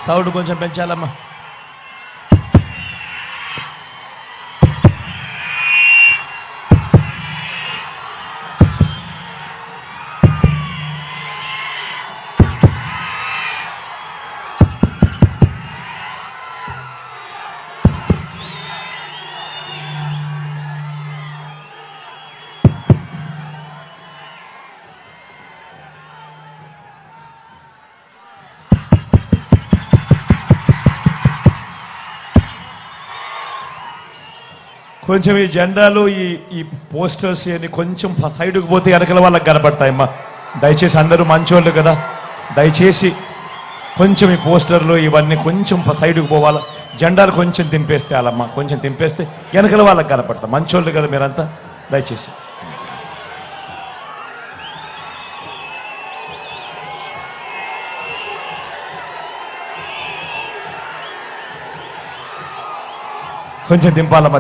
Sound కొంచెం పెంచాలమ్మా. కొంచెం ఈ జెండాలు ఈ పోస్టర్స్ ఇవన్నీ కొంచెం సైడ్కి పోతే వెనకల వాళ్ళకి కనపడతాయమ్మా. దయచేసి అందరూ మంచోళ్ళు కదా, దయచేసి కొంచెం ఈ పోస్టర్లు ఇవన్నీ కొంచెం సైడ్కి పోవాలా. జెండాలు కొంచెం తింపేస్తే అలమ్మా, కొంచెం తింపేస్తే వెనకల వాళ్ళకి కనపడతాం. మంచోళ్ళు కదా మీరంతా, దయచేసి. కొంచెం దింపాలమ్మా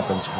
కొంచెం.